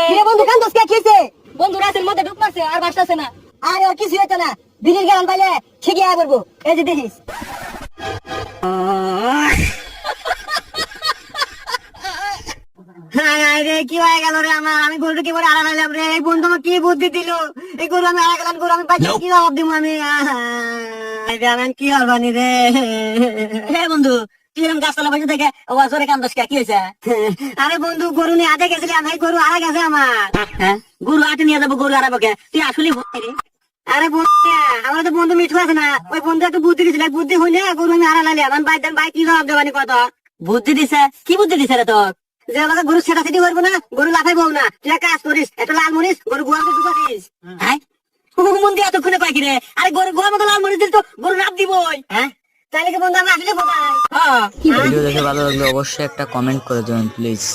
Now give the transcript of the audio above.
কিরে বন্ধু কান্দোস কে খেয়েছে? বন্ধু রাতের মধ্যে ঢুক মারছে আর বাসতাছে না। আরে ওর কিছু হইতো না, দিনের গেলাম পাইলে ঠিকই আয় করবো। এই যে দেখিস। রে কি হয়ে গেল রে আমার? আমি গরু কি করে আড়ালাম রে? এই বন্ধু আমার কি বুদ্ধি দিল? এই গরু আমি আড়া গেলাম, গরু আমি পাইছি কি জবাব দিব আমি? আমি কি হরবানি রে? হে বন্ধু, তুই এরকম গাছতলা বসে থেকে জোরে কান্দোস কে? কি হয়েছে? আরে বন্ধু, গরু নিয়ে আটে গেছিলাম, এই গরু আড়া গেছে আমার। হ্যাঁ, গরু আটে নিয়ে যাবো, গরু আড়াবো কে? তুই আসলে রে? আরে বন্ধু, আমার তো বন্ধু মিঠু আছে না, ওই বন্ধু একটু বুদ্ধি দিছিল, বুদ্ধি হইলে গরু আমি আড়া লাইলাম। আমি ভাই কি জবাব দেবানি কত? বুদ্ধি দিছে? কি বুদ্ধি দিছে রে তোর? যে আমাকে গরু সেটা সেটি করবো না, গরু লাফাইবো না। তুই এক কাজ করিস, একটা লাল মরিচ গরু গোয়ালতে ঢুকা দিস। হ্যাঁ, মন দিয়ে এতক্ষণে পাই রে? আরে গরু গোয়ার মতো লাল মরিচ দিল তো গরু লাভ দিবই। হ্যাঁ, তাহলে কি বন্ধু আমি আসলে বোঝাই? ভিডিও দেখে ভালো লাগলে অবশ্যই একটা কমেন্ট করে দেবেন প্লিজ।